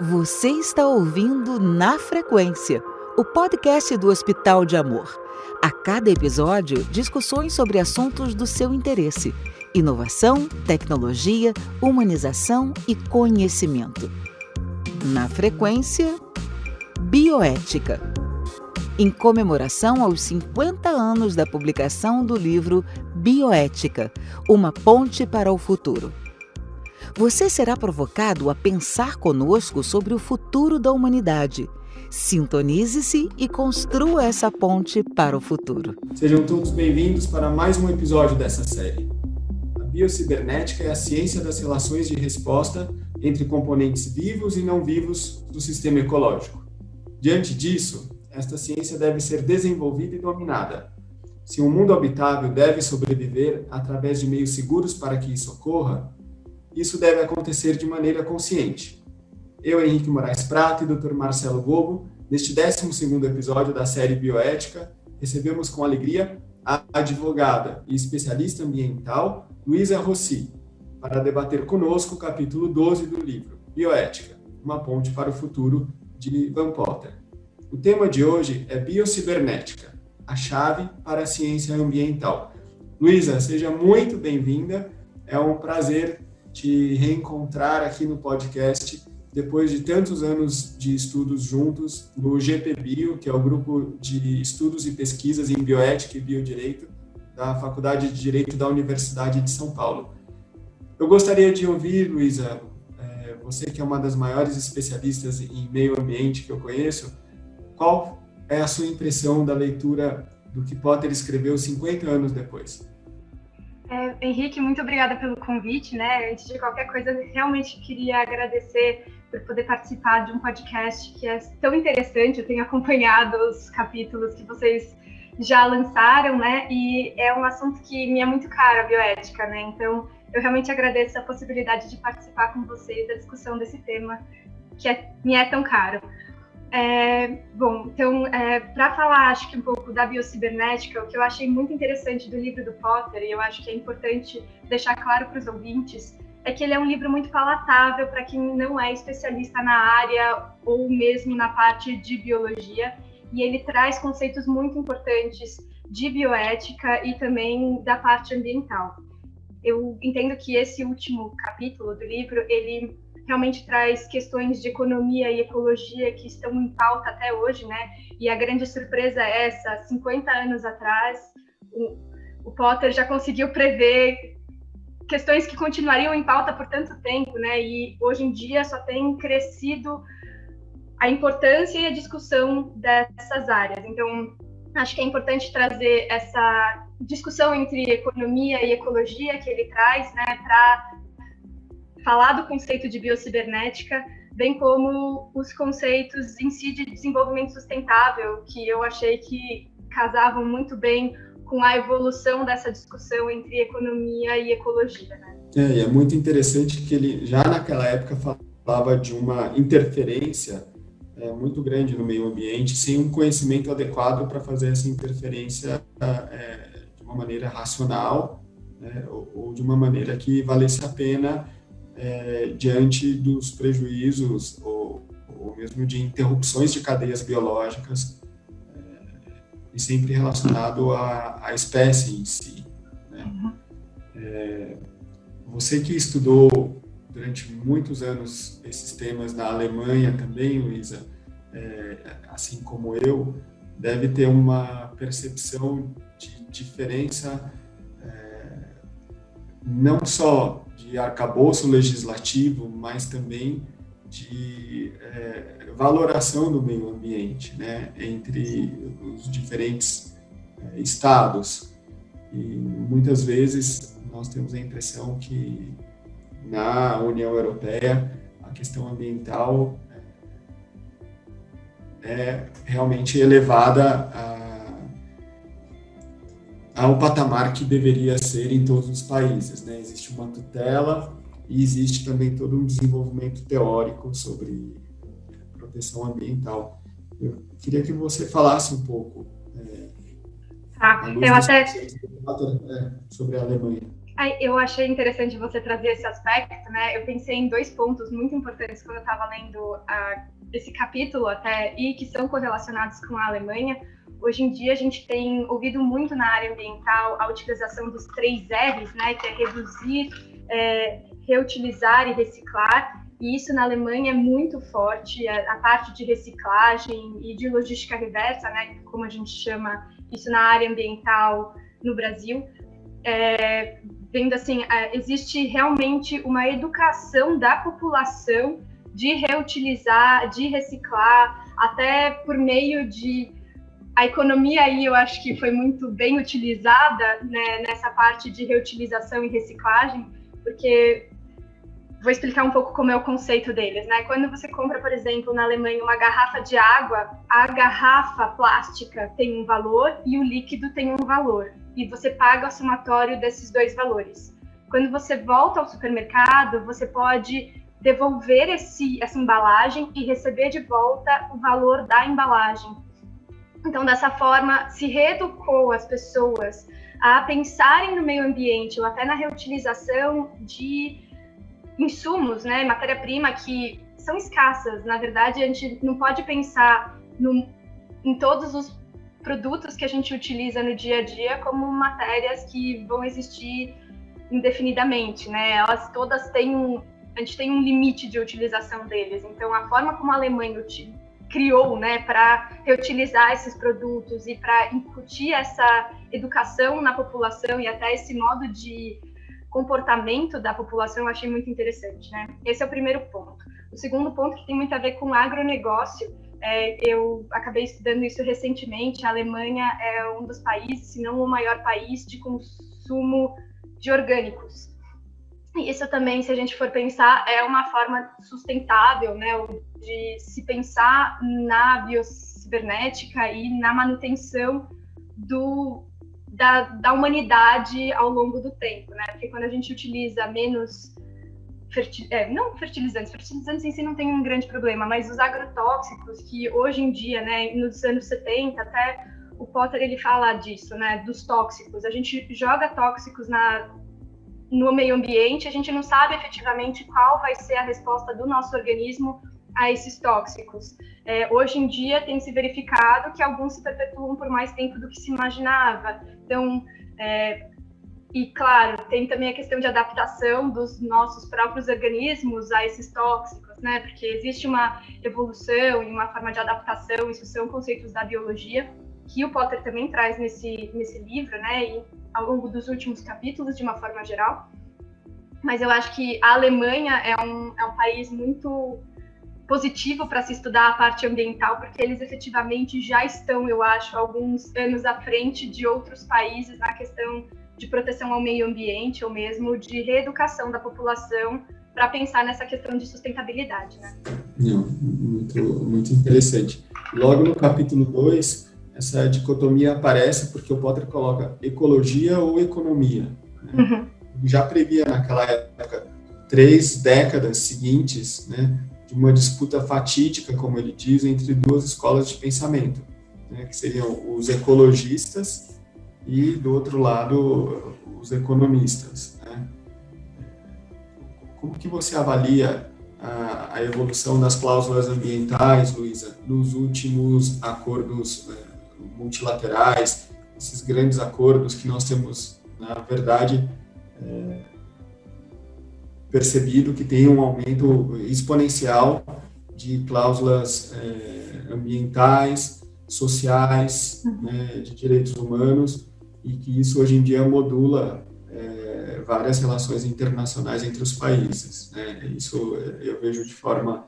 Você está ouvindo Na Frequência, o podcast do Hospital de Amor. A cada episódio, discussões sobre assuntos do seu interesse: inovação, tecnologia, humanização e conhecimento. Na Frequência, bioética. Em comemoração aos 50 anos da publicação do livro Bioética, uma ponte para o futuro. Você será provocado a pensar conosco sobre o futuro da humanidade. Sintonize-se e construa essa ponte para o futuro. Sejam todos bem-vindos para mais um episódio dessa série. A biocibernética é a ciência das relações de resposta entre componentes vivos e não vivos do sistema ecológico. Diante disso, esta ciência deve ser desenvolvida e dominada. Se um mundo habitável deve sobreviver através de meios seguros para que isso ocorra, isso deve acontecer de maneira consciente. Eu, Henrique Moraes Prata e Dr. Marcelo Gobo, neste 12º episódio da série Bioética, recebemos com alegria a advogada e especialista ambiental Luísa Rossi, para debater conosco o capítulo 12 do livro Bioética, uma ponte para o futuro, de Ivan Potter. O tema de hoje é biocibernética, a chave para a ciência ambiental. Luísa, seja muito bem-vinda, é um prazer te reencontrar aqui no podcast depois de tantos anos de estudos juntos no GPBio, que é o Grupo de Estudos e Pesquisas em Bioética e Biodireito da Faculdade de Direito da Universidade de São Paulo. Eu gostaria de ouvir, Luísa, você que é uma das maiores especialistas em meio ambiente que eu conheço, qual é a sua impressão da leitura do que Potter escreveu 50 anos depois? Henrique, muito obrigada pelo convite, né? Antes de qualquer coisa, eu realmente queria agradecer por poder participar de um podcast que é tão interessante. Eu tenho acompanhado os capítulos que vocês já lançaram, né? E é um assunto que me é muito caro, a bioética, né? Então, eu realmente agradeço a possibilidade de participar com vocês da discussão desse tema que me é tão caro. Para falar, acho que um pouco da biocibernética, o que eu achei muito interessante do livro do Potter, e eu acho que é importante deixar claro para os ouvintes, é que ele é um livro muito palatável para quem não é especialista na área ou mesmo na parte de biologia, e ele traz conceitos muito importantes de bioética e também da parte ambiental. Eu entendo que esse último capítulo do livro, ele realmente traz questões de economia e ecologia que estão em pauta até hoje, né? E a grande surpresa é essa: 50 anos atrás, o Potter já conseguiu prever questões que continuariam em pauta por tanto tempo, né? E hoje em dia só tem crescido a importância e a discussão dessas áreas. Então, acho que é importante trazer essa discussão entre economia e ecologia que ele traz, né? Para falar do conceito de biocibernética, bem como os conceitos em si de desenvolvimento sustentável, que eu achei que casavam muito bem com a evolução dessa discussão entre economia e ecologia, né? E é muito interessante que ele, já naquela época, falava de uma interferência muito grande no meio ambiente, sem um conhecimento adequado para fazer essa interferência de uma maneira racional, né, ou de uma maneira que valesse a pena diante dos prejuízos ou mesmo de interrupções de cadeias biológicas, e sempre relacionado à espécie em si, né? Você que estudou durante muitos anos esses temas na Alemanha também, Luísa, assim como eu, deve ter uma percepção de diferença, não só de arcabouço legislativo, mas também de valoração do meio ambiente, né, entre os diferentes estados. E muitas vezes nós temos a impressão que na União Europeia a questão ambiental é realmente elevada ao patamar que deveria ser em todos os países, né? Existe uma tutela e existe também todo um desenvolvimento teórico sobre proteção ambiental. Eu queria que você falasse um pouco eu até sobre a Alemanha. Eu achei interessante você trazer esse aspecto, né? Eu pensei em 2 pontos muito importantes quando eu estava lendo esse capítulo até, e que são correlacionados com a Alemanha. Hoje em dia a gente tem ouvido muito na área ambiental a utilização dos 3 R's, né? Que é reduzir, reutilizar e reciclar. E isso na Alemanha é muito forte, a parte de reciclagem e de logística reversa, né? Como a gente chama isso na área ambiental no Brasil. Vendo assim, existe realmente uma educação da população de reutilizar, de reciclar, até por meio de... A economia aí eu acho que foi muito bem utilizada, né, nessa parte de reutilização e reciclagem, porque vou explicar um pouco como é o conceito deles, né? Quando você compra, por exemplo, na Alemanha, uma garrafa de água, a garrafa plástica tem um valor e o líquido tem um valor. E você paga o somatório desses 2 valores. Quando você volta ao supermercado, você pode devolver essa embalagem e receber de volta o valor da embalagem. Então, dessa forma, se reeducou as pessoas a pensarem no meio ambiente ou até na reutilização de insumos, né, matéria-prima que são escassas. Na verdade, a gente não pode pensar em todos os produtos que a gente utiliza no dia a dia como matérias que vão existir indefinidamente, né? Elas todas têm a gente tem um limite de utilização deles. Então, a forma como a Alemanha criou, né, para reutilizar esses produtos e para incutir essa educação na população e até esse modo de comportamento da população, eu achei muito interessante, né? Esse é o primeiro ponto. O segundo ponto, que tem muito a ver com agronegócio, eu acabei estudando isso recentemente. A Alemanha é um dos países, se não o maior país, de consumo de orgânicos. E isso também, se a gente for pensar, é uma forma sustentável, né, de se pensar na biocibernética e na manutenção da humanidade ao longo do tempo, né? Porque quando a gente utiliza menos não fertilizantes em si não tem um grande problema, mas os agrotóxicos, que hoje em dia, né, nos anos 70, até o Potter ele fala disso, né, dos tóxicos. A gente joga tóxicos no meio ambiente, a gente não sabe efetivamente qual vai ser a resposta do nosso organismo a esses tóxicos. Hoje em dia tem se verificado que alguns se perpetuam por mais tempo do que se imaginava. Então, e claro, tem também a questão de adaptação dos nossos próprios organismos a esses tóxicos, né? Porque existe uma evolução e uma forma de adaptação, isso são conceitos da biologia, que o Potter também traz nesse livro, né? E ao longo dos últimos capítulos, de uma forma geral. Mas eu acho que a Alemanha é um país muito positivo para se estudar a parte ambiental, porque eles efetivamente já estão, eu acho, alguns anos à frente de outros países na questão de proteção ao meio ambiente ou mesmo de reeducação da população para pensar nessa questão de sustentabilidade, né? Não, muito interessante. Logo no capítulo 2, essa dicotomia aparece porque o Potter coloca ecologia ou economia, né? Uhum. Já previa naquela época 3 décadas seguintes, né, de uma disputa fatídica, como ele diz, entre 2 escolas de pensamento, né, que seriam os ecologistas e, do outro lado, os economistas, né? Como que você avalia a evolução das cláusulas ambientais, Luísa, nos últimos acordos multilaterais, esses grandes acordos que nós temos, na verdade, percebido que tem um aumento exponencial de cláusulas ambientais, sociais, né, de direitos humanos, e que isso hoje em dia modula várias relações internacionais entre os países, né? Isso eu vejo de forma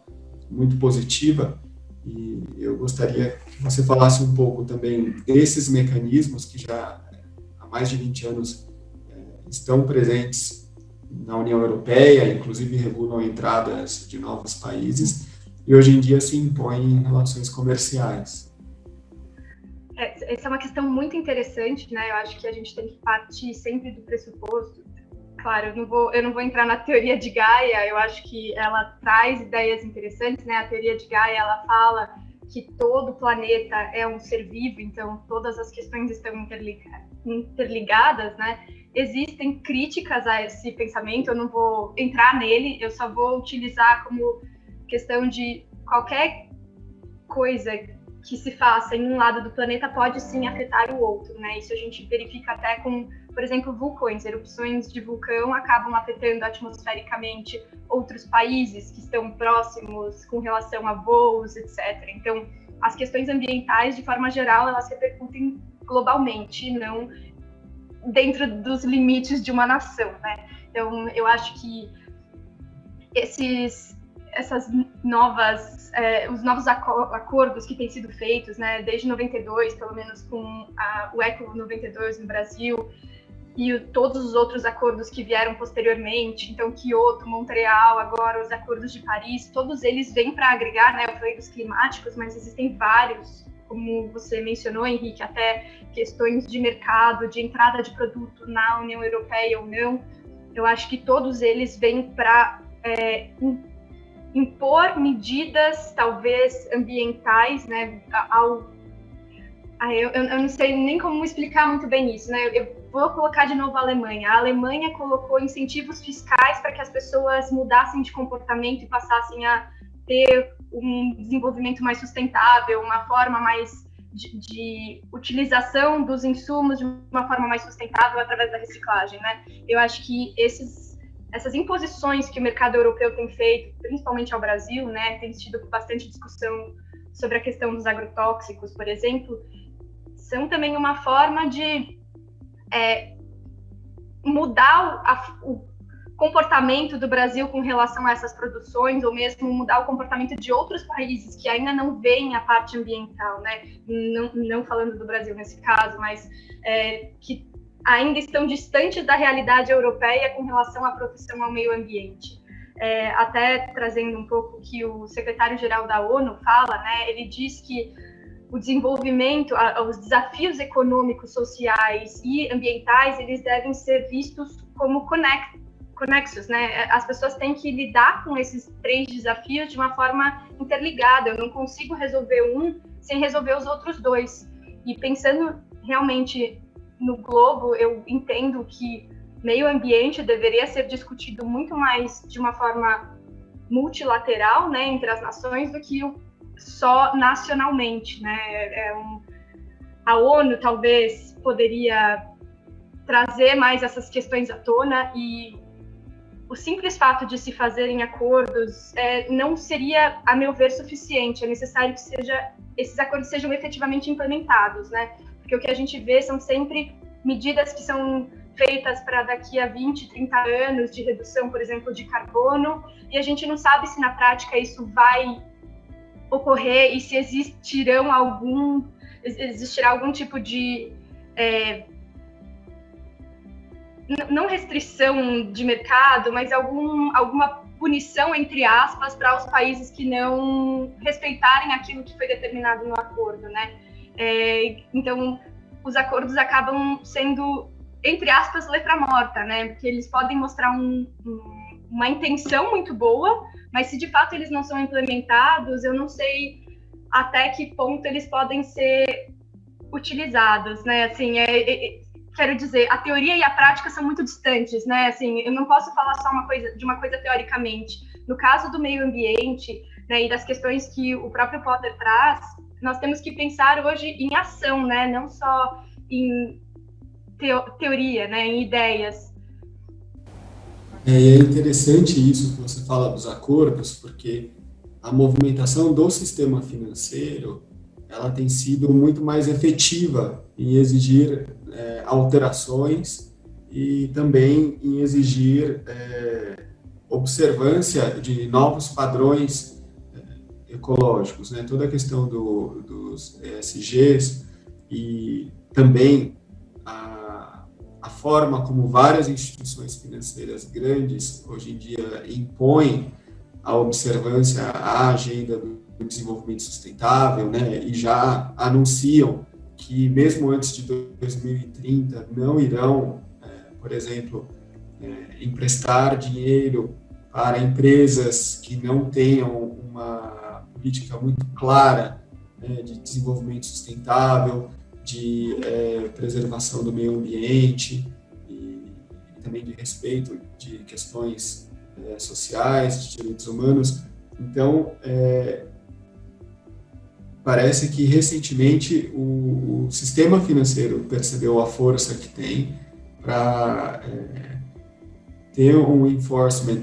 muito positiva, e eu gostaria que você falasse um pouco também desses mecanismos que já há mais de 20 anos estão presentes na União Europeia, inclusive regulam entradas de novos países, e hoje em dia se impõem em relações comerciais. Essa é uma questão muito interessante, né? Eu acho que a gente tem que partir sempre do pressuposto. Claro, eu não vou entrar na teoria de Gaia, eu acho que ela traz ideias interessantes, né? A teoria de Gaia, ela fala que todo o planeta é um ser vivo, então todas as questões estão interligadas, né? existem críticas a esse pensamento, eu não vou entrar nele, eu só vou utilizar como questão de qualquer coisa que se faça em um lado do planeta pode sim afetar o outro, né? Isso a gente verifica até com, por exemplo, vulcões. Erupções de vulcão acabam afetando atmosfericamente outros países que estão próximos com relação a voos, etc. Então, as questões ambientais, de forma geral, elas repercutem globalmente, não dentro dos limites de uma nação, né? Então, eu acho que essas novas, os novos acordos que têm sido feitos, né, desde 92, pelo menos com o ECO 92 no Brasil, e todos os outros acordos que vieram posteriormente, então Kyoto, Montreal, agora os acordos de Paris, todos eles vêm para agregar, né, eu falei dos climáticos, mas existem vários, como você mencionou, Henrique, até questões de mercado, de entrada de produto na União Europeia ou não. Eu acho que todos eles vêm para impor medidas, talvez, ambientais, né, eu não sei nem como explicar muito bem isso, né, eu vou colocar de novo a Alemanha. A Alemanha colocou incentivos fiscais para que as pessoas mudassem de comportamento e passassem a ter um desenvolvimento mais sustentável, uma forma mais de utilização dos insumos de uma forma mais sustentável através da reciclagem, né. Eu acho que essas imposições que o mercado europeu tem feito, principalmente ao Brasil, né, tem tido bastante discussão sobre a questão dos agrotóxicos, por exemplo, são também uma forma de mudar o comportamento do Brasil com relação a essas produções, ou mesmo mudar o comportamento de outros países que ainda não veem a parte ambiental, né, não falando do Brasil nesse caso, mas que ainda estão distantes da realidade europeia com relação à proteção ao meio ambiente. Até trazendo um pouco o que o secretário-geral da ONU fala, né, ele diz que o desenvolvimento, os desafios econômicos, sociais e ambientais, eles devem ser vistos como conexos, né? As pessoas têm que lidar com esses 3 desafios de uma forma interligada. Eu não consigo resolver um sem resolver os outros 2. E pensando realmente no globo, eu entendo que meio ambiente deveria ser discutido muito mais de uma forma multilateral, né, entre as nações, do que só nacionalmente, né? A ONU talvez poderia trazer mais essas questões à tona, e o simples fato de se fazerem acordos não seria, a meu ver, suficiente. É necessário que esses acordos sejam efetivamente implementados, né? Porque o que a gente vê são sempre medidas que são feitas para daqui a 20, 30 anos de redução, por exemplo, de carbono, e a gente não sabe se na prática isso vai ocorrer e se existirá algum tipo de não restrição de mercado, mas alguma punição, entre aspas, para os países que não respeitarem aquilo que foi determinado no acordo, né? Então, os acordos acabam sendo, entre aspas, letra morta, né? Porque eles podem mostrar uma intenção muito boa, mas se de fato eles não são implementados, eu não sei até que ponto eles podem ser utilizados, né? Assim, quero dizer, a teoria e a prática são muito distantes, né? Assim, eu não posso falar só de uma coisa teoricamente. No caso do meio ambiente, né, e das questões que o próprio Potter traz, nós temos que pensar hoje em ação, né? Não só em teoria, né? Em ideias. É interessante isso que você fala dos acordos, porque a movimentação do sistema financeiro, ela tem sido muito mais efetiva em exigir alterações e também em exigir observância de novos padrões ecológicos, né? Toda a questão dos ESGs e também a forma como várias instituições financeiras grandes hoje em dia impõem a observância à agenda do desenvolvimento sustentável, né? E já anunciam que mesmo antes de 2030 não irão, por exemplo, emprestar dinheiro para empresas que não tenham uma política muito clara, né, de desenvolvimento sustentável, de preservação do meio ambiente também de respeito de questões sociais, de direitos humanos. Então, parece que recentemente o sistema financeiro percebeu a força que tem para ter um enforcement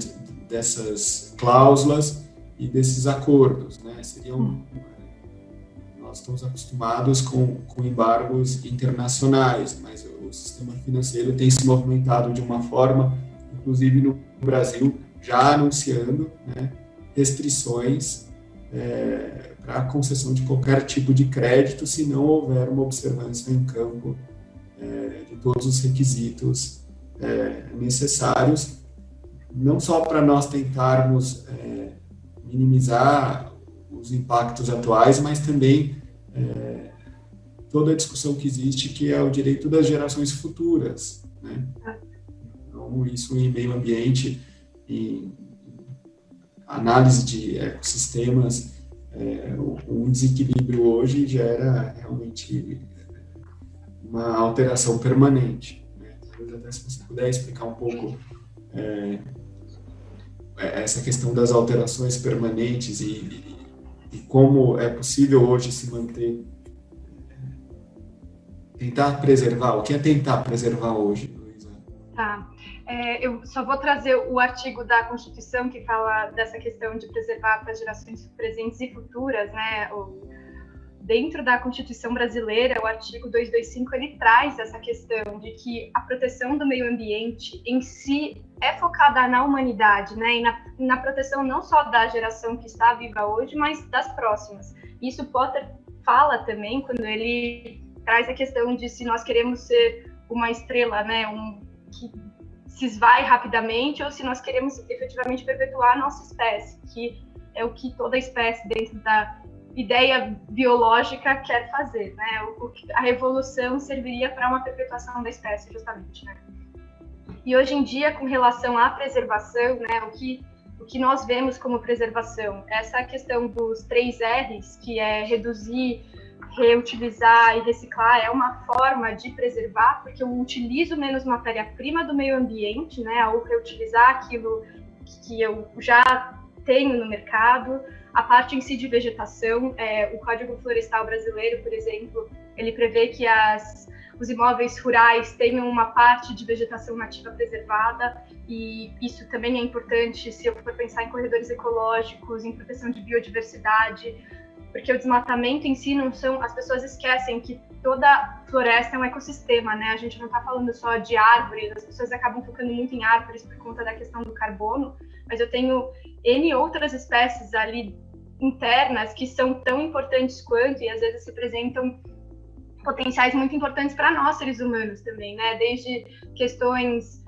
dessas cláusulas e desses acordos, né? Nós estamos acostumados com embargos internacionais, mas o sistema financeiro tem se movimentado de uma forma, inclusive no Brasil, já anunciando, né, restrições para a concessão de qualquer tipo de crédito se não houver uma observância em campo de todos os requisitos necessários, não só para nós tentarmos minimizar os impactos atuais, mas também toda a discussão que existe, que é o direito das gerações futuras, né? Então, isso em meio ambiente, em análise de ecossistemas, um desequilíbrio hoje gera realmente uma alteração permanente, né? Talvez até se você puder explicar um pouco essa questão das alterações permanentes e como é possível hoje se manter, tentar preservar. O que é tentar preservar hoje, Luísa? Tá. Eu só vou trazer o artigo da Constituição que fala dessa questão de preservar para gerações presentes e futuras, né? Dentro da Constituição brasileira, o artigo 225, ele traz essa questão de que a proteção do meio ambiente em si é focada na humanidade, né? E na proteção não só da geração que está viva hoje, mas das próximas. Isso Potter fala também quando ele traz a questão de se nós queremos ser uma estrela, né? Que se esvai rapidamente, ou se nós queremos efetivamente perpetuar a nossa espécie, que é o que toda espécie dentro da ideia biológica quer fazer, né? A revolução serviria para uma perpetuação da espécie, justamente, né? E hoje em dia, com relação à preservação, né, o que nós vemos como preservação, essa questão dos 3 R's, que é reduzir, reutilizar e reciclar, é uma forma de preservar, porque eu utilizo menos matéria-prima do meio ambiente, né, ao reutilizar aquilo que eu já tenho no mercado. A parte em si de vegetação, o Código Florestal Brasileiro, por exemplo, ele prevê que os imóveis rurais tenham uma parte de vegetação nativa preservada, e isso também é importante se eu for pensar em corredores ecológicos, em proteção de biodiversidade, porque o desmatamento em si não são... As pessoas esquecem que toda floresta é um ecossistema, né? A gente não está falando só de árvores, as pessoas acabam focando muito em árvores por conta da questão do carbono, mas eu tenho N outras espécies ali internas que são tão importantes quanto, e às vezes representam potenciais muito importantes para nós, seres humanos também, né? Desde questões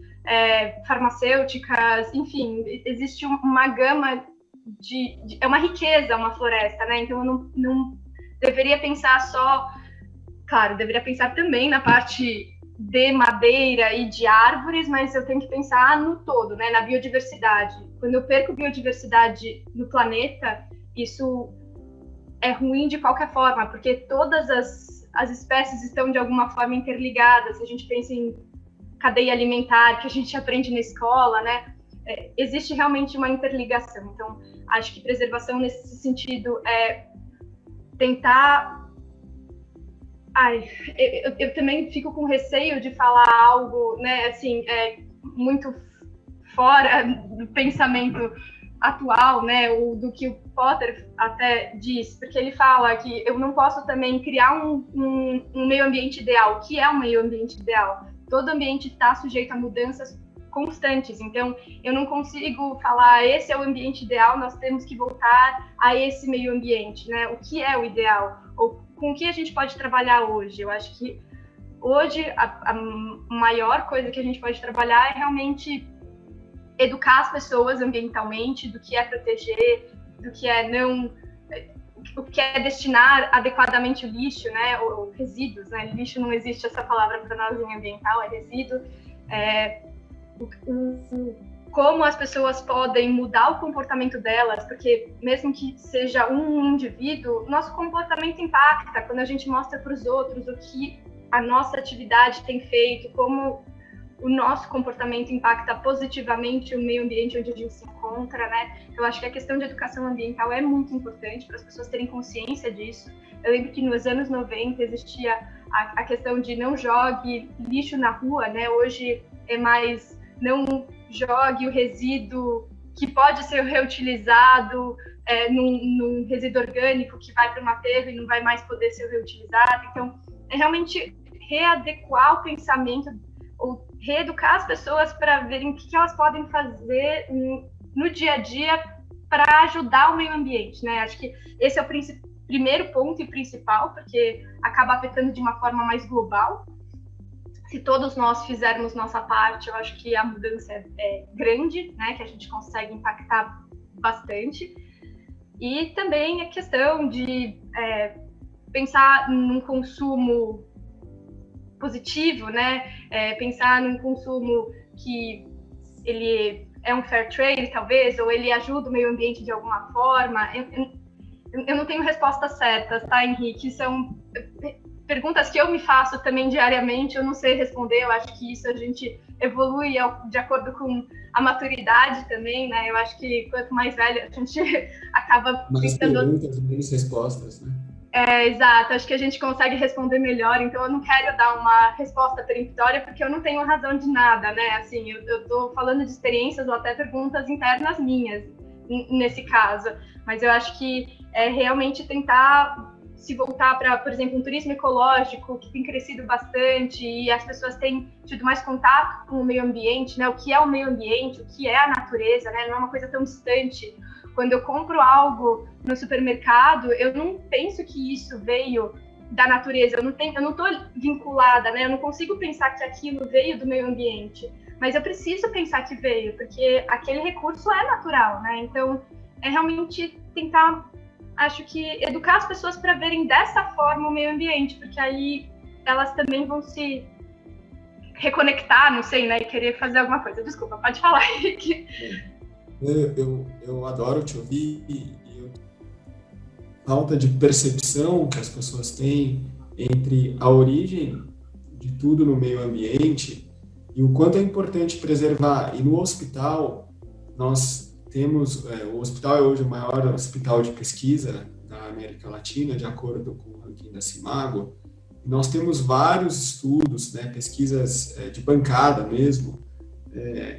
farmacêuticas, enfim, existe uma gama é uma riqueza uma floresta, né? Então eu não deveria pensar só, claro, deveria pensar também na parte de madeira e de árvores, mas eu tenho que pensar no todo, né? Na biodiversidade. Quando eu perco biodiversidade no planeta, isso é ruim de qualquer forma, porque todas as espécies estão de alguma forma interligadas. Se a gente pensa em cadeia alimentar, que a gente aprende na escola, né? Existe realmente uma interligação. Então, acho que preservação nesse sentido é tentar... Eu também fico com receio de falar algo, né, assim, muito fora do pensamento atual, né, ou do que o Potter até diz, porque ele fala que eu não posso também criar um meio ambiente ideal. O que é um meio ambiente ideal? Todo ambiente está sujeito a mudanças constantes, então eu não consigo falar esse é o ambiente ideal, nós temos que voltar a esse meio ambiente, né? O que é o ideal? Ou com o que a gente pode trabalhar hoje? Eu acho que hoje a maior coisa que a gente pode trabalhar é realmente educar as pessoas ambientalmente do que é proteger, do que é não... o que é destinar adequadamente o lixo, né, ou resíduos, né, lixo não existe essa palavra para nós em ambiental, é resíduo, como as pessoas podem mudar o comportamento delas, porque mesmo que seja um indivíduo, nosso comportamento impacta quando a gente mostra para os outros o que a nossa atividade tem feito, como o nosso comportamento impacta positivamente o meio ambiente onde a gente se encontra, né? Eu acho que a questão de educação ambiental é muito importante para as pessoas terem consciência disso. Eu lembro que nos anos 90 existia a questão de não jogue lixo na rua, né? Hoje é mais não jogue o resíduo que pode ser reutilizado num resíduo orgânico que vai para um aterro e não vai mais poder ser reutilizado. Então, é realmente readequar o pensamento ou reeducar as pessoas para verem o que elas podem fazer no dia a dia para ajudar o meio ambiente, né? Acho que esse é o primeiro ponto e principal, porque acaba afetando de uma forma mais global. Se todos nós fizermos nossa parte, eu acho que a mudança é grande, né? Que a gente consegue impactar bastante. E também a questão de pensar num consumo positivo, né? Pensar num consumo que ele é um fair trade, talvez, ou ele ajuda o meio ambiente de alguma forma. Eu não tenho respostas certas, tá, Henrique? São perguntas que eu me faço também diariamente, eu não sei responder, eu acho que isso a gente evolui de acordo com a maturidade também, né? Eu acho que quanto mais velho a gente acaba mais perguntas, menos respostas, né? Exato, acho que a gente consegue responder melhor, então eu não quero dar uma resposta peremptória porque eu não tenho razão de nada, né? Assim, eu tô falando de experiências ou até perguntas internas minhas, nesse caso, mas eu acho que é realmente tentar se voltar para, por exemplo, um turismo ecológico que tem crescido bastante e as pessoas têm tido mais contato com o meio ambiente, né? O que é o meio ambiente, o que é a natureza, né? Não é uma coisa tão distante. Quando eu compro algo no supermercado, eu não penso que isso veio da natureza, eu não estou vinculada, né? Eu não consigo pensar que aquilo veio do meio ambiente, mas eu preciso pensar que veio, porque aquele recurso é natural, né? Então, é realmente tentar, acho que, educar as pessoas para verem dessa forma o meio ambiente, porque aí elas também vão se reconectar, não sei, né? E querer fazer alguma coisa. Desculpa, pode falar, Henrique. Eu adoro te ouvir e falta de percepção que as pessoas têm entre a origem de tudo no meio ambiente e o quanto é importante preservar. E no hospital, nós temos, o hospital é hoje o maior hospital de pesquisa da América Latina, de acordo com o ranking da Cimago. Nós temos vários estudos, né, pesquisas de bancada mesmo,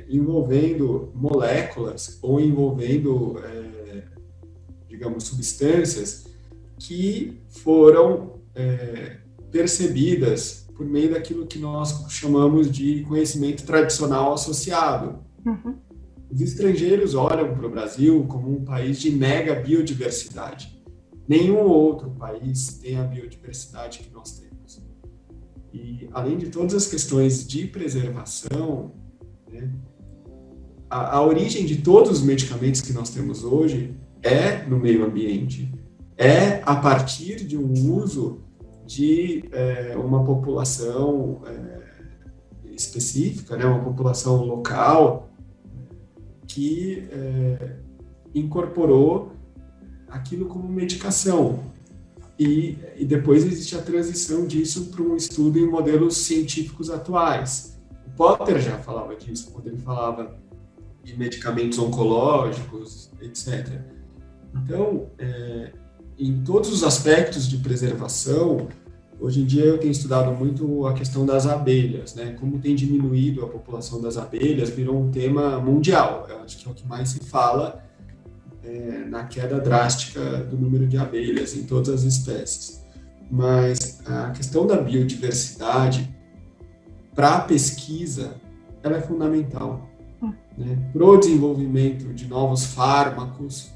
envolvendo moléculas ou envolvendo, digamos, substâncias que foram percebidas por meio daquilo que nós chamamos de conhecimento tradicional associado. Uhum. Os estrangeiros olham para o Brasil como um país de mega biodiversidade. Nenhum outro país tem a biodiversidade que nós temos. E, além de todas as questões de preservação, né, a origem de todos os medicamentos que nós temos hoje é no meio ambiente. É a partir de um uso de uma população específica, né, uma população local, que incorporou aquilo como medicação. E depois existe a transição disso para um estudo em modelos científicos atuais. O Potter já falava disso, quando ele falava de medicamentos oncológicos, etc. Então, em todos os aspectos de preservação, hoje em dia eu tenho estudado muito a questão das abelhas, né? Como tem diminuído a população das abelhas, virou um tema mundial. Eu acho que é o que mais se fala na queda drástica do número de abelhas em todas as espécies. Mas a questão da biodiversidade, para a pesquisa, ela é fundamental, né? Para o desenvolvimento de novos fármacos,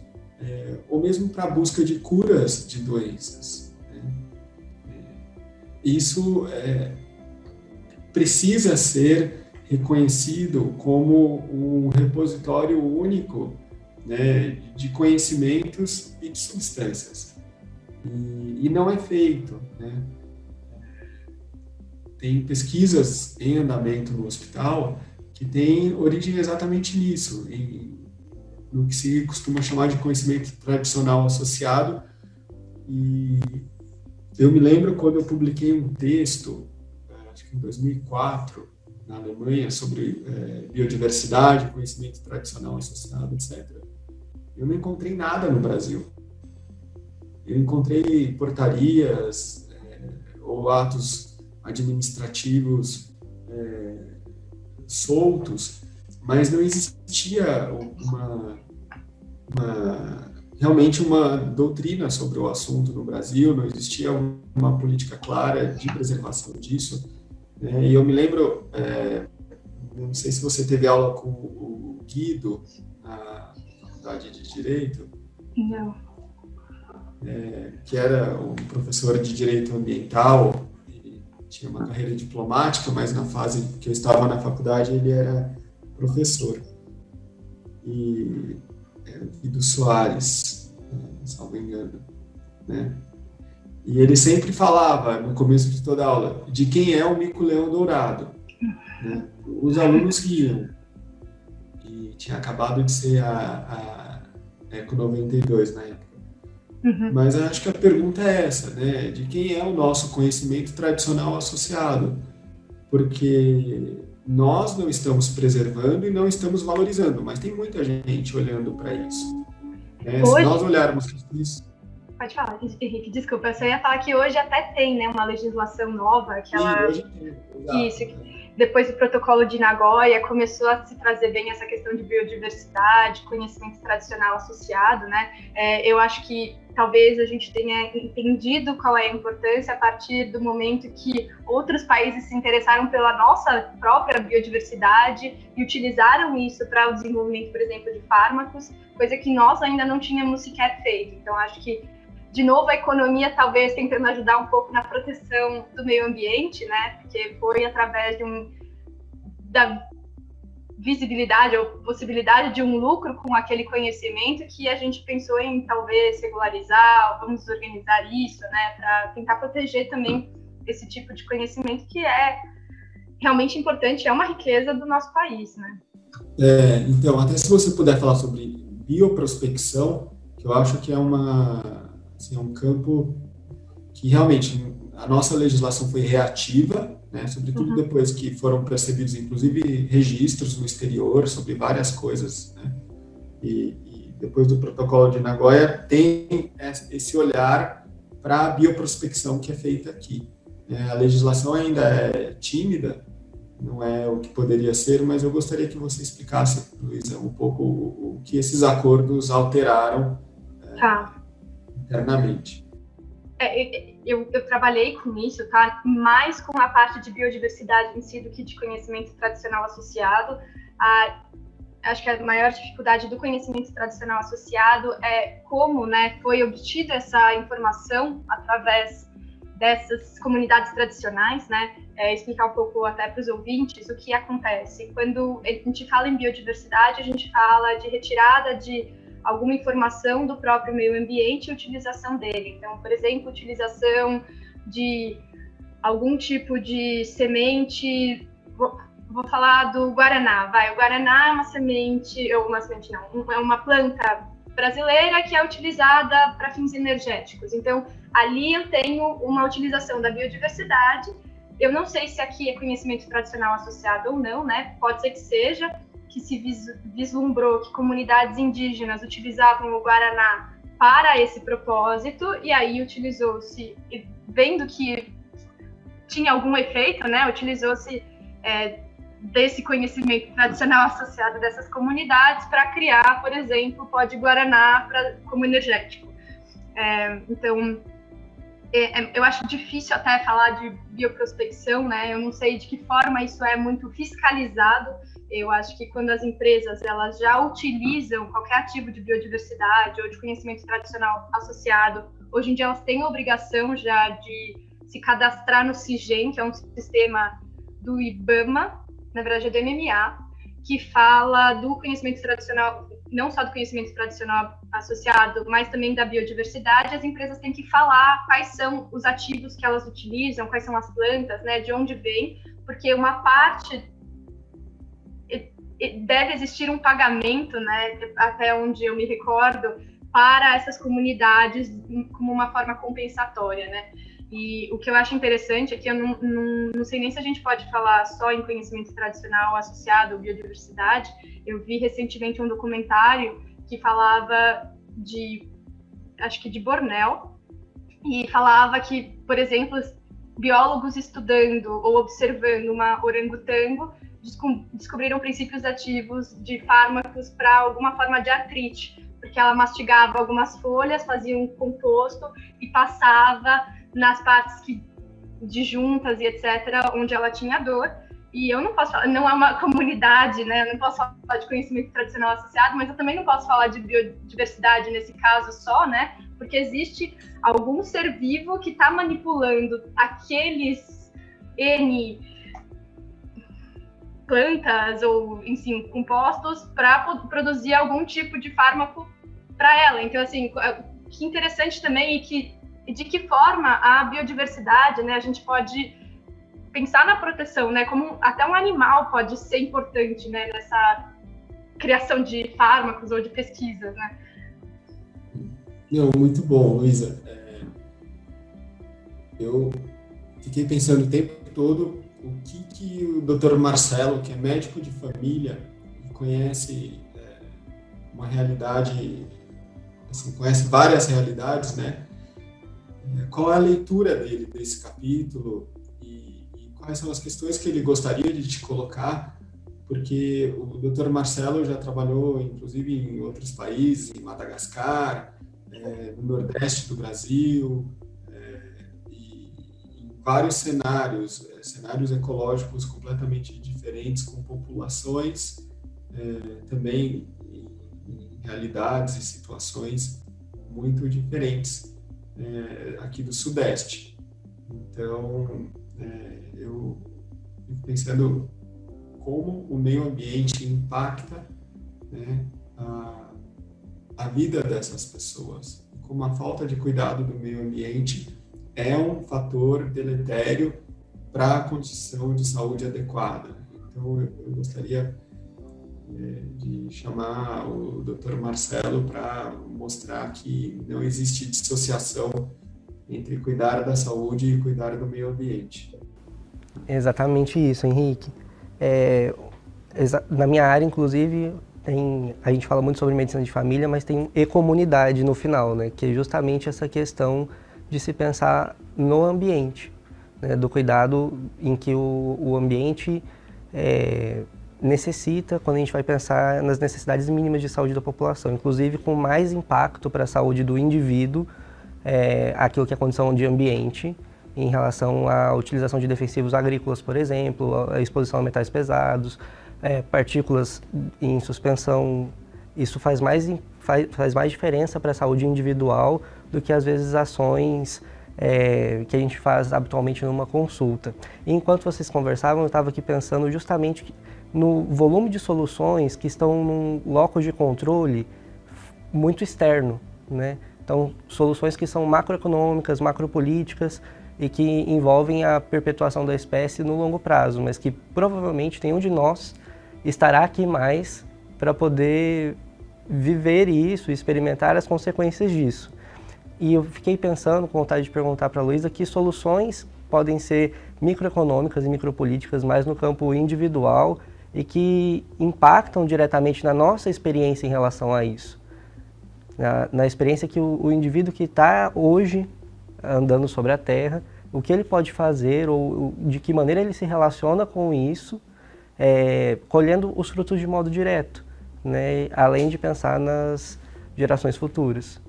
ou mesmo para a busca de curas de doenças, né? Isso precisa ser reconhecido como um repositório único, né, de conhecimentos e de substâncias. E não é feito, né? Tem pesquisas em andamento no hospital que têm origem exatamente nisso, no que se costuma chamar de conhecimento tradicional associado. E eu me lembro quando eu publiquei um texto, acho que em 2004, na Alemanha sobre biodiversidade, conhecimento tradicional associado, etc. Eu não encontrei nada no Brasil. Eu encontrei portarias ou atos administrativos soltos, mas não existia realmente uma doutrina sobre o assunto no Brasil, não existia uma política clara de preservação disso. E eu me lembro, não sei se você teve aula com o Guido na Faculdade de Direito. Não. Que era um professor de Direito Ambiental, e tinha uma carreira diplomática, mas na fase que eu estava na faculdade ele era professor. E Guido Soares, salvo engano, né? E ele sempre falava, no começo de toda a aula, de quem é o mico-leão dourado, né? Os alunos riam. E tinha acabado de ser a Eco 92 na época. Uhum. Mas eu acho que a pergunta é essa, né? De quem é o nosso conhecimento tradicional associado? Porque nós não estamos preservando e não estamos valorizando, mas tem muita gente olhando para isso. Se nós olharmos isso... Pode falar, Henrique, desculpa, eu só ia falar que hoje até tem, né, uma legislação nova, que ela... Sim, hoje tem, isso, depois do protocolo de Nagoya, começou a se trazer bem essa questão de biodiversidade, conhecimento tradicional associado, né? Eu acho que talvez a gente tenha entendido qual é a importância a partir do momento que outros países se interessaram pela nossa própria biodiversidade e utilizaram isso para o desenvolvimento, por exemplo, de fármacos, coisa que nós ainda não tínhamos sequer feito. Então, acho que, de novo, a economia talvez tentando ajudar um pouco na proteção do meio ambiente, né? Porque foi através da visibilidade ou possibilidade de um lucro com aquele conhecimento que a gente pensou em talvez regularizar, vamos organizar isso, né? Para tentar proteger também esse tipo de conhecimento que é realmente importante, é uma riqueza do nosso país, né? Então, até se você puder falar sobre bioprospecção, que eu acho que é um campo que realmente a nossa legislação foi reativa, né, sobretudo depois que foram percebidos, inclusive, registros no exterior sobre várias coisas, né, e depois do protocolo de Nagoya tem esse olhar para a bioprospecção que é feita aqui. A legislação ainda é tímida, não é o que poderia ser, mas eu gostaria que você explicasse, Luísa, um pouco o que esses acordos alteraram internamente. Eu trabalhei com isso, tá? Mais com a parte de biodiversidade em si do que de conhecimento tradicional associado. Acho que a maior dificuldade do conhecimento tradicional associado é como, né, foi obtida essa informação através dessas comunidades tradicionais, né? Explicar um pouco até para os ouvintes o que acontece. Quando a gente fala em biodiversidade, a gente fala de retirada de alguma informação do próprio meio ambiente e utilização dele. Então, por exemplo, utilização de algum tipo de semente, vou falar do guaraná, o guaraná é uma semente não, é uma planta brasileira que é utilizada para fins energéticos. Então, ali eu tenho uma utilização da biodiversidade. Eu não sei se aqui é conhecimento tradicional associado ou não, né? Pode ser que seja, que se vislumbrou que comunidades indígenas utilizavam o guaraná para esse propósito, e aí utilizou-se, vendo que tinha algum efeito, né, utilizou-se desse conhecimento tradicional associado dessas comunidades para criar, por exemplo, pó de guaraná como energético. Então, eu acho difícil até falar de bioprospecção, né? Eu não sei de que forma isso é muito fiscalizado. Eu acho que quando as empresas elas já utilizam qualquer ativo de biodiversidade ou de conhecimento tradicional associado, hoje em dia elas têm a obrigação já de se cadastrar no CIGEM, que é um sistema do IBAMA, na verdade é do MMA, que fala do conhecimento tradicional, não só do conhecimento tradicional associado, mas também da biodiversidade. As empresas têm que falar quais são os ativos que elas utilizam, quais são as plantas, né, de onde vem, porque uma parte deve existir um pagamento, né, até onde eu me recordo, para essas comunidades como uma forma compensatória, né? E o que eu acho interessante é que eu não sei nem se a gente pode falar só em conhecimento tradicional associado à biodiversidade. Eu vi recentemente um documentário que falava acho que de Bornéu, e falava que, por exemplo, biólogos estudando ou observando uma orangotango descobriram princípios ativos de fármacos para alguma forma de artrite, porque ela mastigava algumas folhas, fazia um composto e passava nas partes de juntas e etc., onde ela tinha dor. E eu não posso falar, não é uma comunidade, né? Eu não posso falar de conhecimento tradicional associado, mas eu também não posso falar de biodiversidade nesse caso só, né? Porque existe algum ser vivo que está manipulando aqueles N plantas ou, enfim, compostos para produzir algum tipo de fármaco para ela. Então, assim, que interessante também e de que forma a biodiversidade, né, a gente pode pensar na proteção, né, como até um animal pode ser importante, né, nessa criação de fármacos ou de pesquisas, né? Não, muito bom, Luísa. Eu fiquei pensando o tempo todo o que o Dr. Marcelo, que é médico de família e conhece uma realidade, assim, conhece várias realidades, né? Qual é a leitura dele desse capítulo e quais são as questões que ele gostaria de te colocar, porque o Dr. Marcelo já trabalhou, inclusive, em outros países, em Madagascar, no Nordeste do Brasil, e em vários cenários ecológicos completamente diferentes, com populações também em realidades e situações muito diferentes aqui do Sudeste. Então, eu fico pensando como o meio ambiente impacta, né, a vida dessas pessoas, como a falta de cuidado do meio ambiente é um fator deletério para a condição de saúde adequada. Então, eu gostaria de chamar o Dr. Marcelo para mostrar que não existe dissociação entre cuidar da saúde e cuidar do meio ambiente. Exatamente isso, Henrique. Na minha área, inclusive, a gente fala muito sobre medicina de família, mas tem e-comunidade no final, né? Que é justamente essa questão de se pensar no ambiente, né? Do cuidado em que o ambiente necessita quando a gente vai pensar nas necessidades mínimas de saúde da população, inclusive com mais impacto para a saúde do indivíduo, aquilo que é a condição de ambiente, em relação à utilização de defensivos agrícolas, por exemplo, a exposição a metais pesados, partículas em suspensão. Isso faz mais diferença para a saúde individual do que, às vezes, ações que a gente faz habitualmente numa consulta. E enquanto vocês conversavam, eu estava aqui pensando justamente no volume de soluções que estão num locus de controle muito externo, né? Então, soluções que são macroeconômicas, macropolíticas e que envolvem a perpetuação da espécie no longo prazo, mas que provavelmente nenhum de nós estará aqui mais para poder viver isso, experimentar as consequências disso. E eu fiquei pensando, com vontade de perguntar para a Luísa, que soluções podem ser microeconômicas e micropolíticas mais no campo individual e que impactam diretamente na nossa experiência em relação a isso. Na experiência que o indivíduo que está hoje andando sobre a Terra, o que ele pode fazer ou de que maneira ele se relaciona com isso, colhendo os frutos de modo direto, né? Além de pensar nas gerações futuras.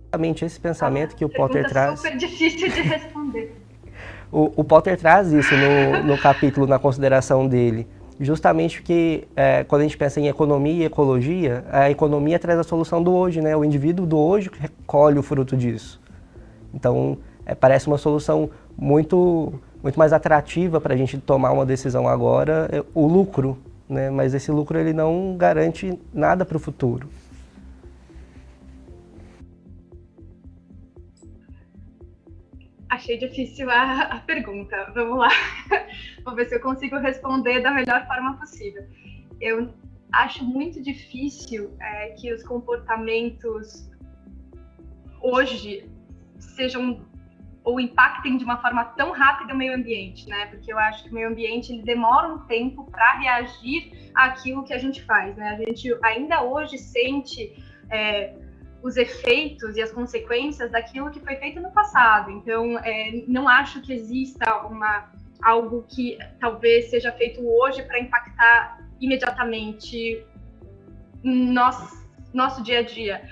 Exatamente esse pensamento que o Potter traz. Super difícil de responder. O Potter traz isso no capítulo, na consideração dele. Justamente porque quando a gente pensa em economia e ecologia, a economia traz a solução do hoje, né? O indivíduo do hoje colhe o fruto disso. Então, parece uma solução muito mais atrativa para a gente tomar uma decisão agora, o lucro, né? Mas esse lucro ele não garante nada para o futuro. Achei difícil a pergunta. Vamos lá. Vou ver se eu consigo responder da melhor forma possível. Eu acho muito difícil que os comportamentos hoje sejam ou impactem de uma forma tão rápida o meio ambiente, né? Porque eu acho que o meio ambiente ele demora um tempo para reagir àquilo que a gente faz, né? A gente ainda hoje sente os efeitos e as consequências daquilo que foi feito no passado. Então, não acho que exista algo que talvez seja feito hoje para impactar imediatamente nosso dia a dia.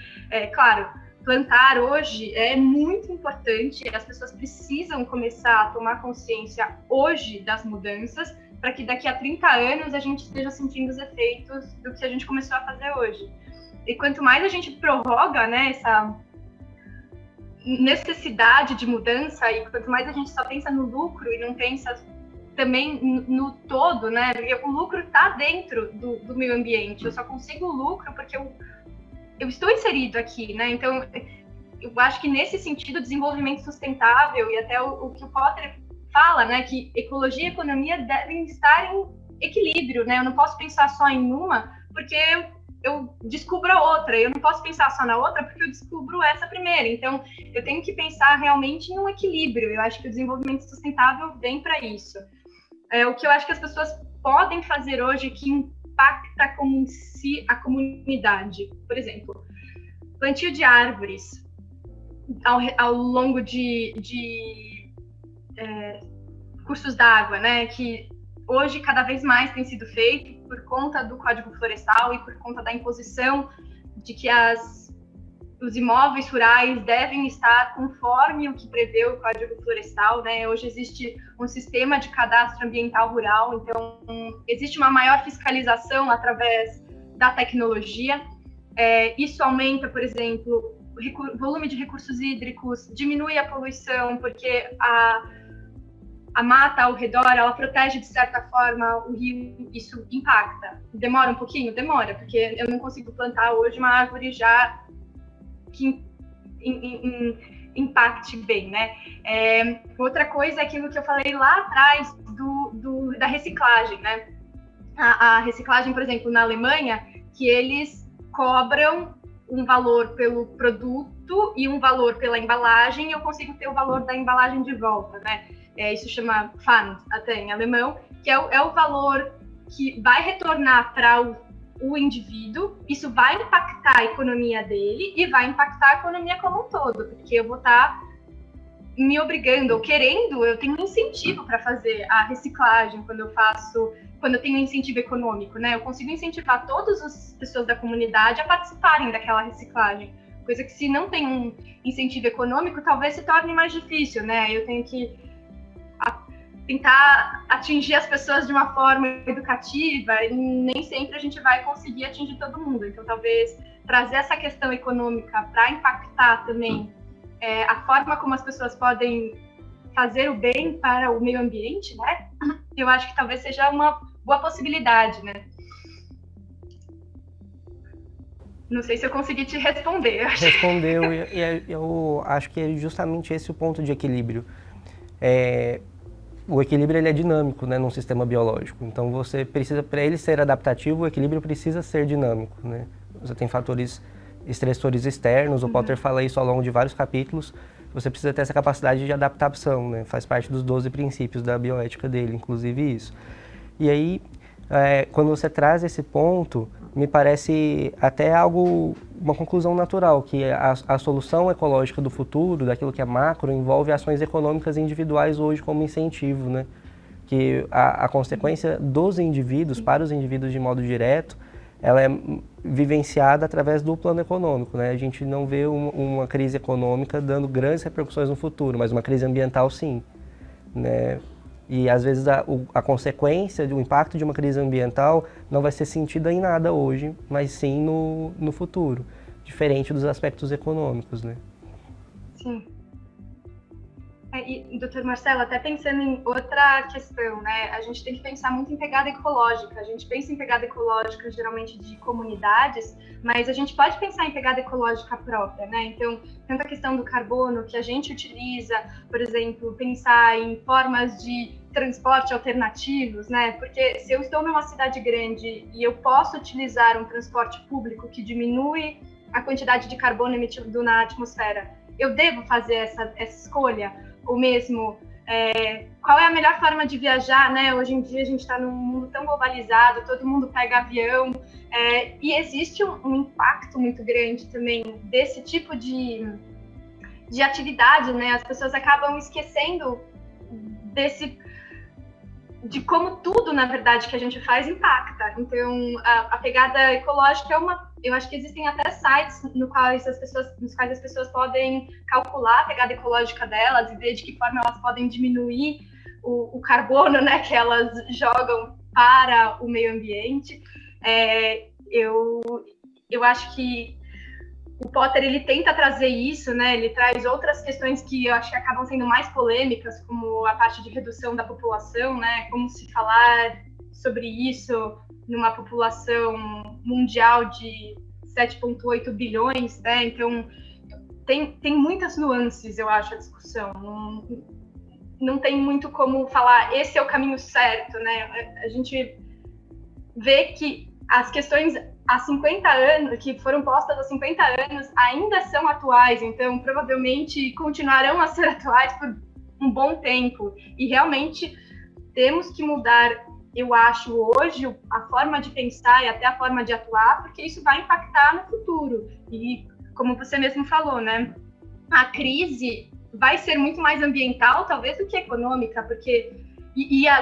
Claro, plantar hoje é muito importante, as pessoas precisam começar a tomar consciência hoje das mudanças, para que daqui a 30 anos a gente esteja sentindo os efeitos do que a gente começou a fazer hoje. E quanto mais a gente prorroga, né, essa necessidade de mudança, e quanto mais a gente só pensa no lucro e não pensa também no todo, né, porque o lucro está dentro do meio ambiente, eu só consigo lucro porque eu estou inserido aqui, né? Então, eu acho que nesse sentido, desenvolvimento sustentável e até o que o Potter fala, né, que ecologia e economia devem estar em equilíbrio, né? Eu não posso pensar só em uma, porque eu descubro a outra. Eu não posso pensar só na outra, porque eu descubro essa primeira. Então, eu tenho que pensar realmente em um equilíbrio. Eu acho que o desenvolvimento sustentável vem para isso. O que eu acho que as pessoas podem fazer hoje que impacta como si a comunidade. Por exemplo, plantio de árvores ao longo de cursos d'água, né? Que hoje cada vez mais tem sido feito por conta do Código Florestal e por conta da imposição de que os imóveis rurais devem estar conforme o que prevê o Código Florestal, né? Hoje existe um sistema de cadastro ambiental rural, então existe uma maior fiscalização através da tecnologia. Isso aumenta, por exemplo, o volume de recursos hídricos, diminui a poluição, porque a mata ao redor, ela protege de certa forma o rio, isso impacta. Demora um pouquinho? Demora, porque eu não consigo plantar hoje uma árvore já que impacte bem, né? Outra coisa é aquilo que eu falei lá atrás da reciclagem, né? A reciclagem, por exemplo, na Alemanha, que eles cobram um valor pelo produto e um valor pela embalagem, e eu consigo ter o valor da embalagem de volta, né? Isso chama Pfand, até em alemão, que é o valor que vai retornar para o indivíduo. Isso vai impactar a economia dele e vai impactar a economia como um todo, porque eu vou estar me obrigando ou querendo, eu tenho um incentivo para fazer a reciclagem quando eu tenho um incentivo econômico, né? Eu consigo incentivar todas as pessoas da comunidade a participarem daquela reciclagem, coisa que se não tem um incentivo econômico, talvez se torne mais difícil, né? Eu tenho que tentar atingir as pessoas de uma forma educativa e nem sempre a gente vai conseguir atingir todo mundo. Então, talvez trazer essa questão econômica para impactar também a forma como as pessoas podem fazer o bem para o meio ambiente, né? Eu acho que talvez seja uma boa possibilidade, né? Não sei se eu consegui te responder. Respondeu, e eu acho que é justamente esse o ponto de equilíbrio. O equilíbrio ele é dinâmico, né, num sistema biológico. Então você precisa, para ele ser adaptativo, o equilíbrio precisa ser dinâmico, né? Você tem fatores estressores externos, o Potter fala isso ao longo de vários capítulos. Você precisa ter essa capacidade de adaptação, né? Faz parte dos 12 princípios da bioética dele, inclusive isso. E aí, quando você traz esse ponto, me parece até uma conclusão natural, que a solução ecológica do futuro, daquilo que é macro, envolve ações econômicas individuais hoje como incentivo, né? Que a consequência dos indivíduos, para os indivíduos de modo direto, ela é vivenciada através do plano econômico, né? A gente não vê uma crise econômica dando grandes repercussões no futuro, mas uma crise ambiental sim, né? E às vezes a consequência, o impacto de uma crise ambiental não vai ser sentida em nada hoje, mas sim no futuro, diferente dos aspectos econômicos, né? Sim. E, doutor Marcelo, até pensando em outra questão, né? A gente tem que pensar muito em pegada ecológica. A gente pensa em pegada ecológica geralmente de comunidades, mas a gente pode pensar em pegada ecológica própria, né? Então, tanto a questão do carbono que a gente utiliza, por exemplo, pensar em formas de transporte alternativos, né? Porque se eu estou numa cidade grande e eu posso utilizar um transporte público que diminui a quantidade de carbono emitido na atmosfera, eu devo fazer essa escolha? Ou mesmo, qual é a melhor forma de viajar, né? Hoje em dia a gente está num mundo tão globalizado, todo mundo pega avião, e existe um impacto muito grande também desse tipo de atividade, né? As pessoas acabam esquecendo de como tudo, na verdade, que a gente faz impacta. Então, a pegada ecológica eu acho que existem até sites nos quais as pessoas podem calcular a pegada ecológica delas e ver de que forma elas podem diminuir o carbono, né, que elas jogam para o meio ambiente. Eu acho que o Potter, ele tenta trazer isso, né? Ele traz outras questões que eu acho que acabam sendo mais polêmicas, como a parte de redução da população, né? Como se falar sobre isso numa população mundial de 7,8 bilhões, né? Então, tem muitas nuances, eu acho, a discussão. Não tem muito como falar, esse é o caminho certo, né? A gente vê que as questões há 50 anos, que foram postas há 50 anos, ainda são atuais, então provavelmente continuarão a ser atuais por um bom tempo. E realmente temos que mudar, eu acho, hoje, a forma de pensar e até a forma de atuar, porque isso vai impactar no futuro. E como você mesmo falou, né? A crise vai ser muito mais ambiental, talvez, do que econômica, porque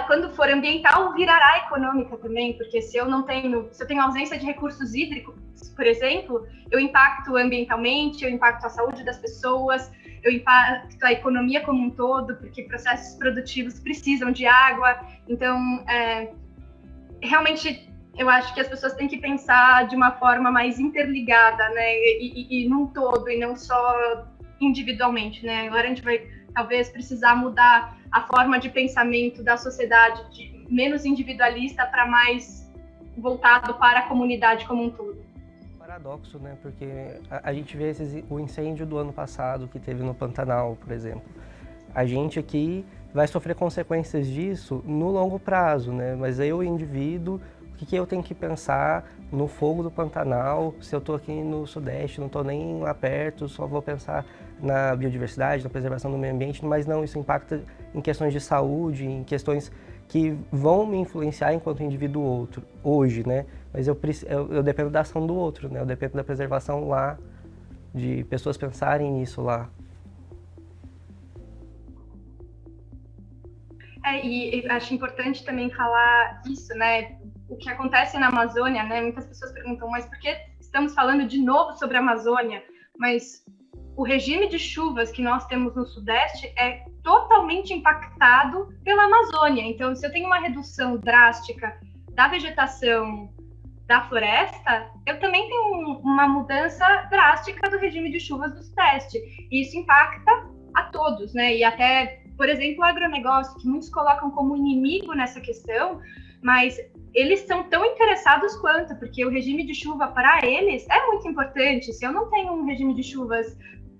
quando for ambiental, virará econômica também, porque se eu tenho ausência de recursos hídricos, por exemplo, eu impacto ambientalmente, eu impacto a saúde das pessoas, eu impacto a economia como um todo, porque processos produtivos precisam de água. Então, realmente, eu acho que as pessoas têm que pensar de uma forma mais interligada, né, e num todo, e não só individualmente, né. Agora a gente vai, talvez, precisar mudar a forma de pensamento da sociedade, de menos individualista para mais voltado para a comunidade como um todo. Paradoxo, né? Porque a gente vê o incêndio do ano passado que teve no Pantanal, por exemplo. A gente aqui vai sofrer consequências disso no longo prazo, né? Mas eu, indivíduo, o que eu tenho que pensar no fogo do Pantanal? Se eu estou aqui no Sudeste, não estou nem lá perto, só vou pensar na biodiversidade, na preservação do meio ambiente, mas não, isso impacta em questões de saúde, em questões que vão me influenciar enquanto indivíduo outro, hoje, né? Mas eu dependo da ação do outro, né? Eu dependo da preservação lá, de pessoas pensarem nisso lá. E acho importante também falar isso, né? O que acontece na Amazônia, né? Muitas pessoas perguntam, mas por que estamos falando de novo sobre a Amazônia? Mas o regime de chuvas que nós temos no Sudeste é totalmente impactado pela Amazônia. Então, se eu tenho uma redução drástica da vegetação da floresta, eu também tenho uma mudança drástica do regime de chuvas do Sudeste. E isso impacta a todos, né? E até, por exemplo, o agronegócio, que muitos colocam como inimigo nessa questão, mas eles são tão interessados quanto, porque o regime de chuva para eles é muito importante. Se eu não tenho um regime de chuvas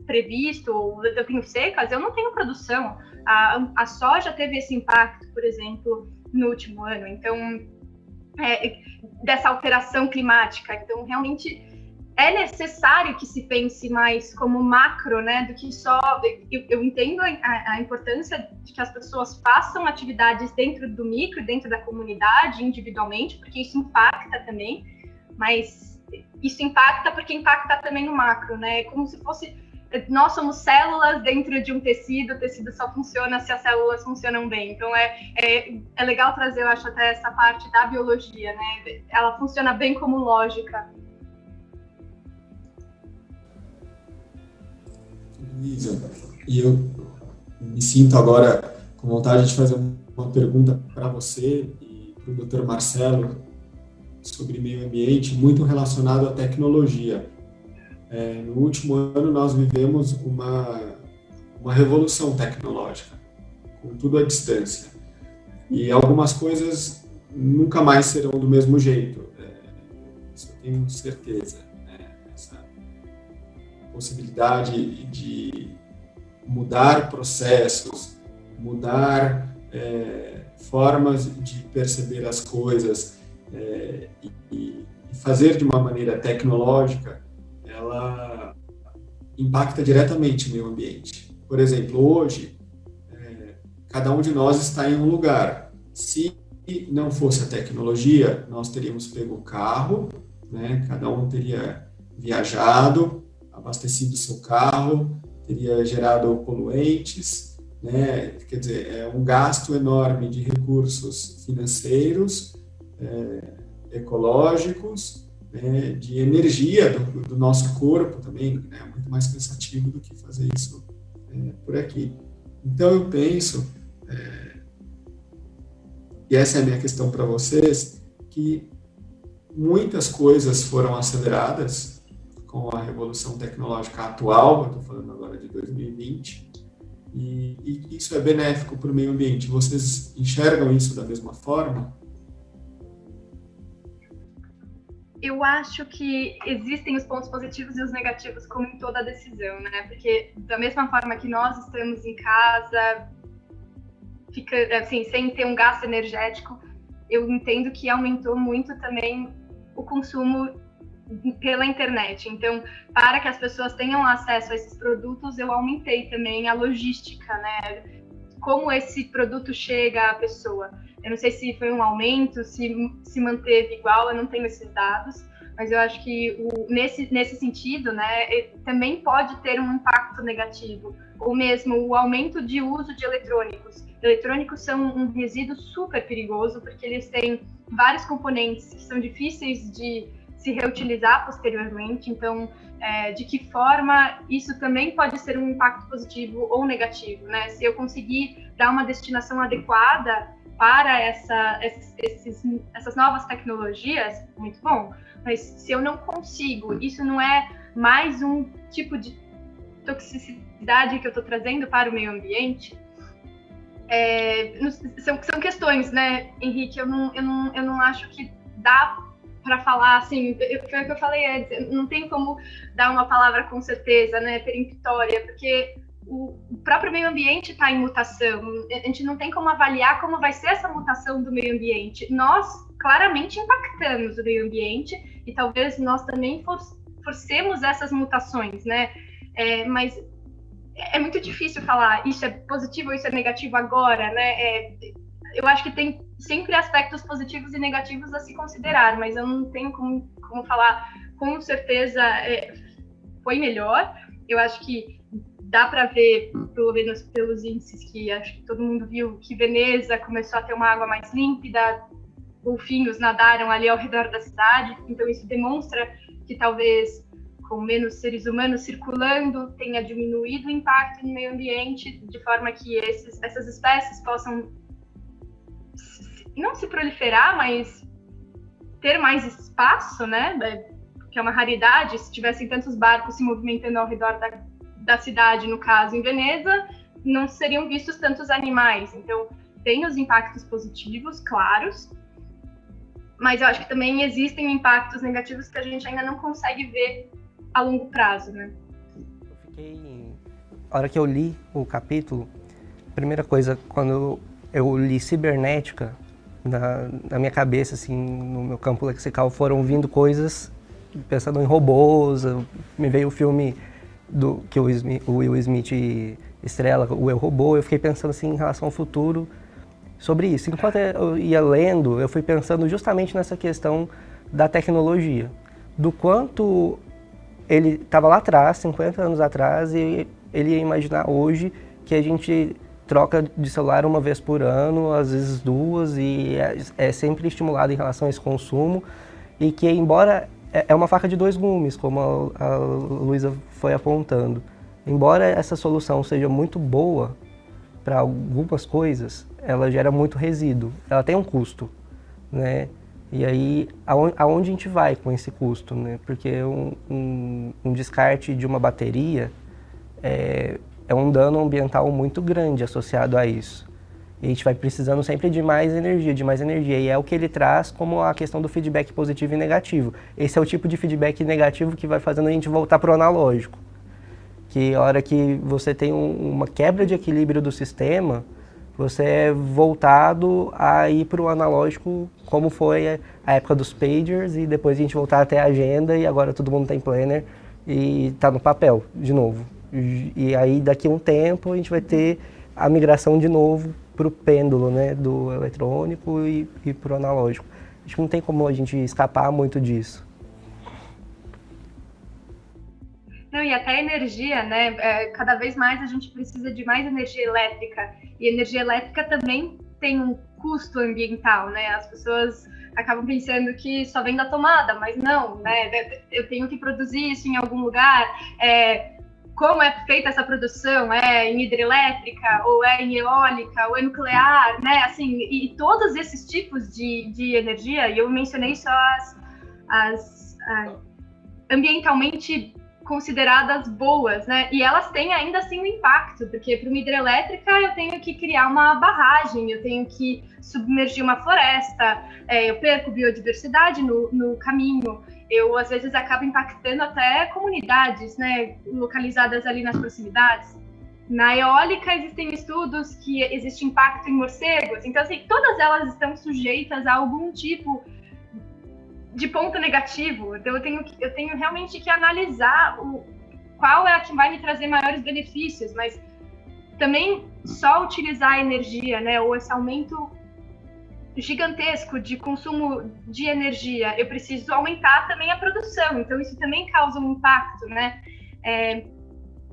previsto, ou eu tenho secas, eu não tenho produção. A soja teve esse impacto, por exemplo, no último ano. Então, dessa alteração climática. Então, realmente é necessário que se pense mais como macro, né, do que só... Eu entendo a importância de que as pessoas façam atividades dentro do micro, dentro da comunidade, individualmente, porque isso impacta também, mas isso impacta porque impacta também no macro, né? É como se fosse... Nós somos células dentro de um tecido, o tecido só funciona se as células funcionam bem. Então, é legal trazer, eu acho, até essa parte da biologia, né? Ela funciona bem como lógica. Luísa, e eu me sinto agora com vontade de fazer uma pergunta para você e para o Dr. Marcelo sobre meio ambiente, muito relacionado à tecnologia. No último ano, nós vivemos uma revolução tecnológica, com tudo à distância. E algumas coisas nunca mais serão do mesmo jeito, isso eu tenho certeza. Essa possibilidade de mudar processos, mudar formas de perceber as coisas e fazer de uma maneira tecnológica, ela impacta diretamente o meio ambiente. Por exemplo, hoje, cada um de nós está em um lugar. Se não fosse a tecnologia, nós teríamos pego o carro, né? Cada um teria viajado, abastecido seu carro, teria gerado poluentes, né? Quer dizer, é um gasto enorme de recursos financeiros, ecológicos, né? De energia do nosso corpo também, né? Muito mais cansativo do que fazer isso por aqui. Então, eu penso, e essa é a minha questão para vocês, que muitas coisas foram aceleradas com a revolução tecnológica atual, eu estou falando agora de 2020, e isso é benéfico para o meio ambiente. Vocês enxergam isso da mesma forma? Eu acho que existem os pontos positivos e os negativos, como em toda decisão, né? Porque da mesma forma que nós estamos em casa, fica assim, sem ter um gasto energético, eu entendo que aumentou muito também o consumo pela internet. Então, para que as pessoas tenham acesso a esses produtos, eu aumentei também a logística, né? Como esse produto chega à pessoa. Eu não sei se foi um aumento, se manteve igual, eu não tenho esses dados, mas eu acho que nesse sentido, né, também pode ter um impacto negativo, ou mesmo o aumento de uso de eletrônicos. Eletrônicos são um resíduo super perigoso, porque eles têm vários componentes que são difíceis de se reutilizar posteriormente, então, de que forma isso também pode ser um impacto positivo ou negativo, né? Se eu conseguir dar uma destinação adequada para essas novas tecnologias, muito bom. Mas se eu não consigo, isso não é mais um tipo de toxicidade que eu estou trazendo para o meio ambiente? São questões, né, Henrique? Eu não acho que dá para falar assim. Foi o que eu falei antes. Não tem como dar uma palavra com certeza, né, peremptória, porque o próprio meio ambiente está em mutação. A gente não tem como avaliar como vai ser essa mutação do meio ambiente. Nós claramente impactamos o meio ambiente e talvez nós também forcemos essas mutações, né? Mas é muito difícil falar isso é positivo ou isso é negativo agora, né? Eu acho que tem sempre aspectos positivos e negativos a se considerar, mas eu não tenho como falar com certeza foi melhor. Eu acho que dá para ver, pelo menos pelos índices que acho que todo mundo viu, que Veneza começou a ter uma água mais límpida, golfinhos nadaram ali ao redor da cidade, então isso demonstra que talvez com menos seres humanos circulando tenha diminuído o impacto no meio ambiente, de forma que essas espécies possam não se proliferar, mas ter mais espaço, né? Que é uma raridade. Se tivessem tantos barcos se movimentando ao redor da cidade, no caso em Veneza, não seriam vistos tantos animais. Então, tem os impactos positivos, claros, mas eu acho que também existem impactos negativos que a gente ainda não consegue ver a longo prazo, né? A hora que eu li o capítulo, a primeira coisa, quando eu li cibernética, na minha cabeça, assim, no meu campo lexical, foram vindo coisas, pensando em robôs, me veio o filme que o Will Smith estrela, o Eu, Robô, eu fiquei pensando assim em relação ao futuro sobre isso. Enquanto eu ia lendo, eu fui pensando justamente nessa questão da tecnologia, do quanto ele estava lá atrás, 50 anos atrás, e ele ia imaginar hoje que a gente troca de celular uma vez por ano, às vezes duas, e é sempre estimulado em relação a esse consumo, e que embora é uma faca de dois gumes, como a Luísa foi apontando, embora essa solução seja muito boa para algumas coisas, ela gera muito resíduo, ela tem um custo, né? E aí, aonde a gente vai com esse custo, né? Porque um descarte de uma bateria é um dano ambiental muito grande associado a isso. E a gente vai precisando sempre de mais energia, e é o que ele traz como a questão do feedback positivo e negativo. Esse é o tipo de feedback negativo que vai fazendo a gente voltar para o analógico. Que a hora que você tem uma quebra de equilíbrio do sistema, você é voltado a ir para o analógico, como foi a época dos pagers, e depois a gente voltar até a agenda, e agora todo mundo tem planner, e está no papel, de novo. E aí, daqui a um tempo, a gente vai ter a migração de novo para o pêndulo, né, do eletrônico e para o analógico. Acho que não tem como a gente escapar muito disso. Não, e até a energia, né? Cada vez mais a gente precisa de mais energia elétrica. E energia elétrica também tem um custo ambiental, né? As pessoas acabam pensando que só vem da tomada, mas não, né? Eu tenho que produzir isso em algum lugar. Como é feita essa produção? É em hidrelétrica, ou é em eólica, ou é nuclear, né? Assim, e todos esses tipos de energia, e eu mencionei só as ambientalmente consideradas boas, né? E elas têm ainda assim um impacto, porque para uma hidrelétrica eu tenho que criar uma barragem, eu tenho que submergir uma floresta, eu perco biodiversidade no caminho, eu às vezes acabo impactando até comunidades, né, localizadas ali nas proximidades. Na eólica existem estudos que existe impacto em morcegos, então assim, todas elas estão sujeitas a algum tipo de ponto negativo. Então eu tenho realmente que analisar qual é a que vai me trazer maiores benefícios, mas também só utilizar a energia, né, ou esse aumento gigantesco de consumo de energia, eu preciso aumentar também a produção, então isso também causa um impacto, né?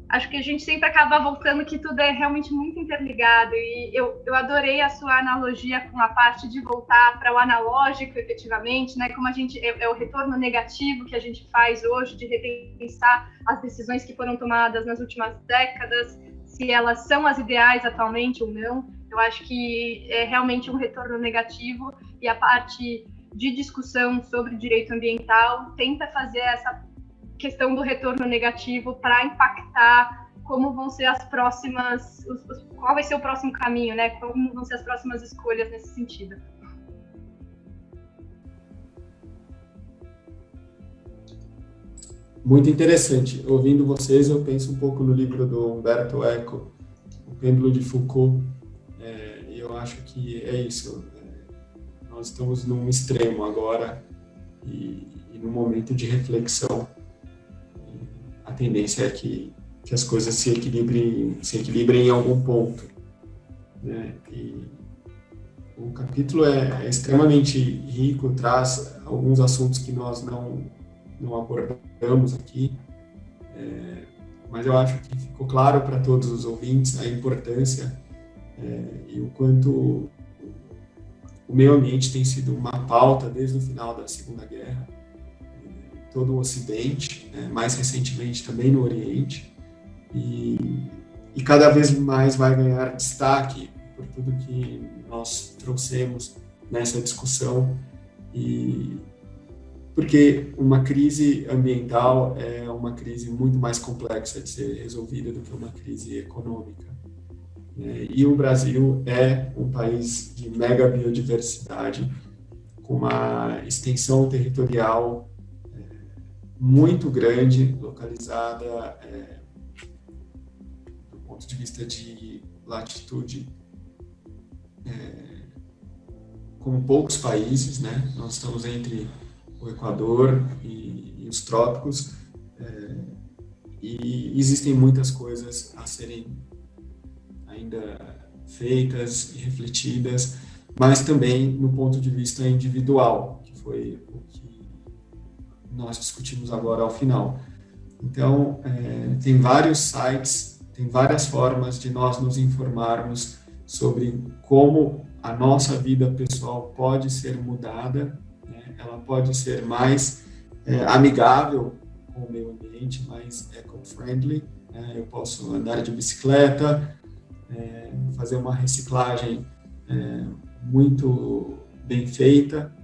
Acho que a gente sempre acaba voltando que tudo é realmente muito interligado, e eu adorei a sua analogia com a parte de voltar para o analógico, efetivamente, né? Como a gente é o retorno negativo que a gente faz hoje, de repensar as decisões que foram tomadas nas últimas décadas, se elas são as ideais atualmente ou não. Eu acho que é realmente um retorno negativo, e a parte de discussão sobre direito ambiental tenta fazer essa questão do retorno negativo para impactar como vão ser as próximas, qual vai ser o próximo caminho, né? Como vão ser as próximas escolhas nesse sentido. Muito interessante. Ouvindo vocês, eu penso um pouco no livro do Umberto Eco, O Pêndulo de Foucault, e eu acho que é isso. Nós estamos num extremo agora e num momento de reflexão. A tendência é que as coisas se equilibrem em algum ponto, né? E o capítulo é extremamente rico, traz alguns assuntos que nós não abordamos aqui, mas eu acho que ficou claro para todos os ouvintes a importância e o quanto o meio ambiente tem sido uma pauta desde o final da Segunda Guerra, todo o Ocidente, né, mais recentemente também no Oriente, e cada vez mais vai ganhar destaque por tudo que nós trouxemos nessa discussão, e porque uma crise ambiental é uma crise muito mais complexa de ser resolvida do que uma crise econômica. E o Brasil é um país de mega biodiversidade, com uma extensão territorial muito grande, localizada do ponto de vista de latitude, como poucos países, né? Nós estamos entre o Equador e os trópicos, e existem muitas coisas a serem ainda feitas e refletidas, mas também no ponto de vista individual, que foi o que nós discutimos agora ao final. Então, tem vários sites, tem várias formas de nós nos informarmos sobre como a nossa vida pessoal pode ser mudada, né? Ela pode ser mais amigável com o meio ambiente, mais eco-friendly, né? Eu posso andar de bicicleta, fazer uma reciclagem muito bem feita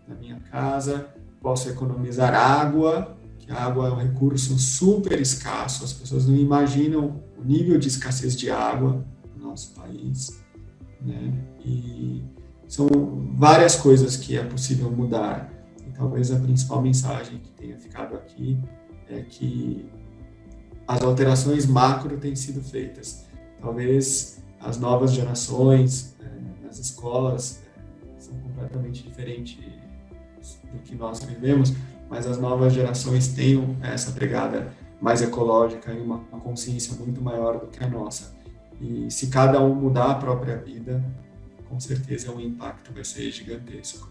na minha casa, posso economizar água, que a água é um recurso super escasso, as pessoas não imaginam o nível de escassez de água no nosso país, né? E são várias coisas que é possível mudar, e talvez a principal mensagem que tenha ficado aqui é que as alterações macro têm sido feitas. Talvez as novas gerações nas escolas são completamente diferentes do que nós vivemos, mas as novas gerações tenham essa pegada mais ecológica e uma consciência muito maior do que a nossa. E se cada um mudar a própria vida, com certeza o impacto vai ser gigantesco.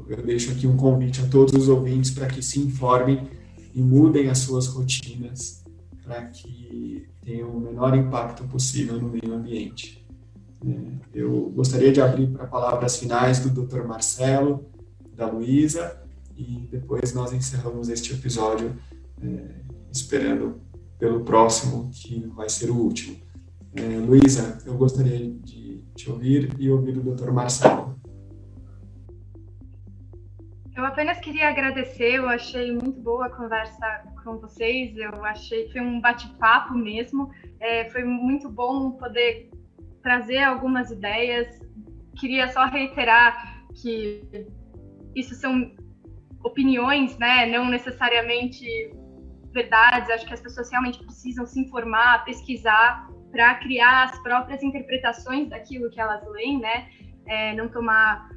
Eu deixo aqui um convite a todos os ouvintes para que se informem e mudem as suas rotinas para que tenham o menor impacto possível no meio ambiente. Eu gostaria de abrir para palavras finais do Dr. Marcelo, da Luísa, e depois nós encerramos este episódio esperando pelo próximo, que vai ser o último. Luísa, eu gostaria de te ouvir e ouvir o Dr. Marcelo. Eu apenas queria agradecer, eu achei muito boa a conversa com vocês, eu achei que foi um bate-papo mesmo, foi muito bom poder trazer algumas ideias. Queria só reiterar que isso são opiniões, né, não necessariamente verdades. Acho que as pessoas realmente precisam se informar, pesquisar, para criar as próprias interpretações daquilo que elas leem, né, não tomar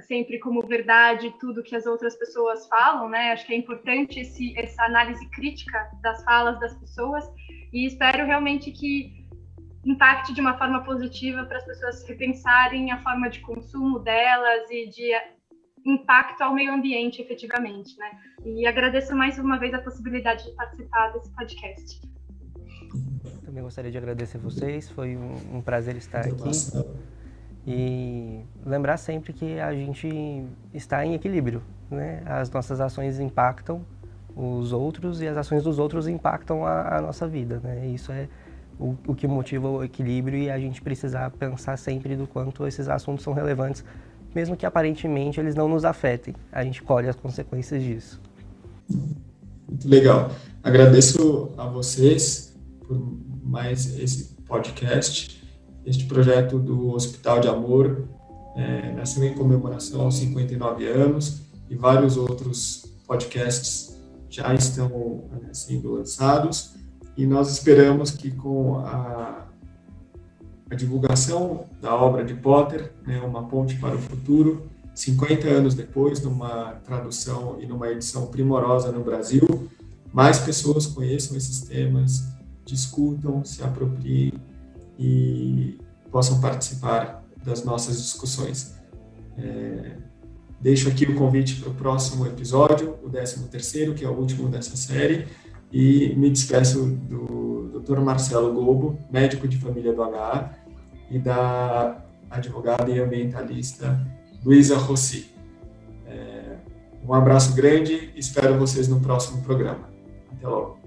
sempre como verdade tudo que as outras pessoas falam, né? Acho que é importante essa análise crítica das falas das pessoas, e espero realmente que impacte de uma forma positiva para as pessoas repensarem a forma de consumo delas e de impacto ao meio ambiente, efetivamente, né? E agradeço mais uma vez a possibilidade de participar desse podcast. Também gostaria de agradecer a vocês, foi um prazer estar aqui. E lembrar sempre que a gente está em equilíbrio, né? As nossas ações impactam os outros e as ações dos outros impactam a nossa vida, né? Isso é o que motiva o equilíbrio, e a gente precisar pensar sempre do quanto esses assuntos são relevantes, mesmo que aparentemente eles não nos afetem. A gente colhe as consequências disso. Muito legal. Agradeço a vocês por mais esse podcast. Este projeto do Hospital de Amor nasceu em comemoração aos 59 anos, e vários outros podcasts já estão sendo lançados, e nós esperamos que com a divulgação da obra de Potter, Uma Ponte para o Futuro, 50 anos depois, numa tradução e numa edição primorosa no Brasil, mais pessoas conheçam esses temas, discutam, se apropriem e possam participar das nossas discussões. Deixo aqui o convite para o próximo episódio, o 13º, que é o último dessa série, e me despeço do Dr. Marcelo Gobo, médico de família do HA, e da advogada e ambientalista Luísa Rossi. Um abraço grande, espero vocês no próximo programa. Até logo.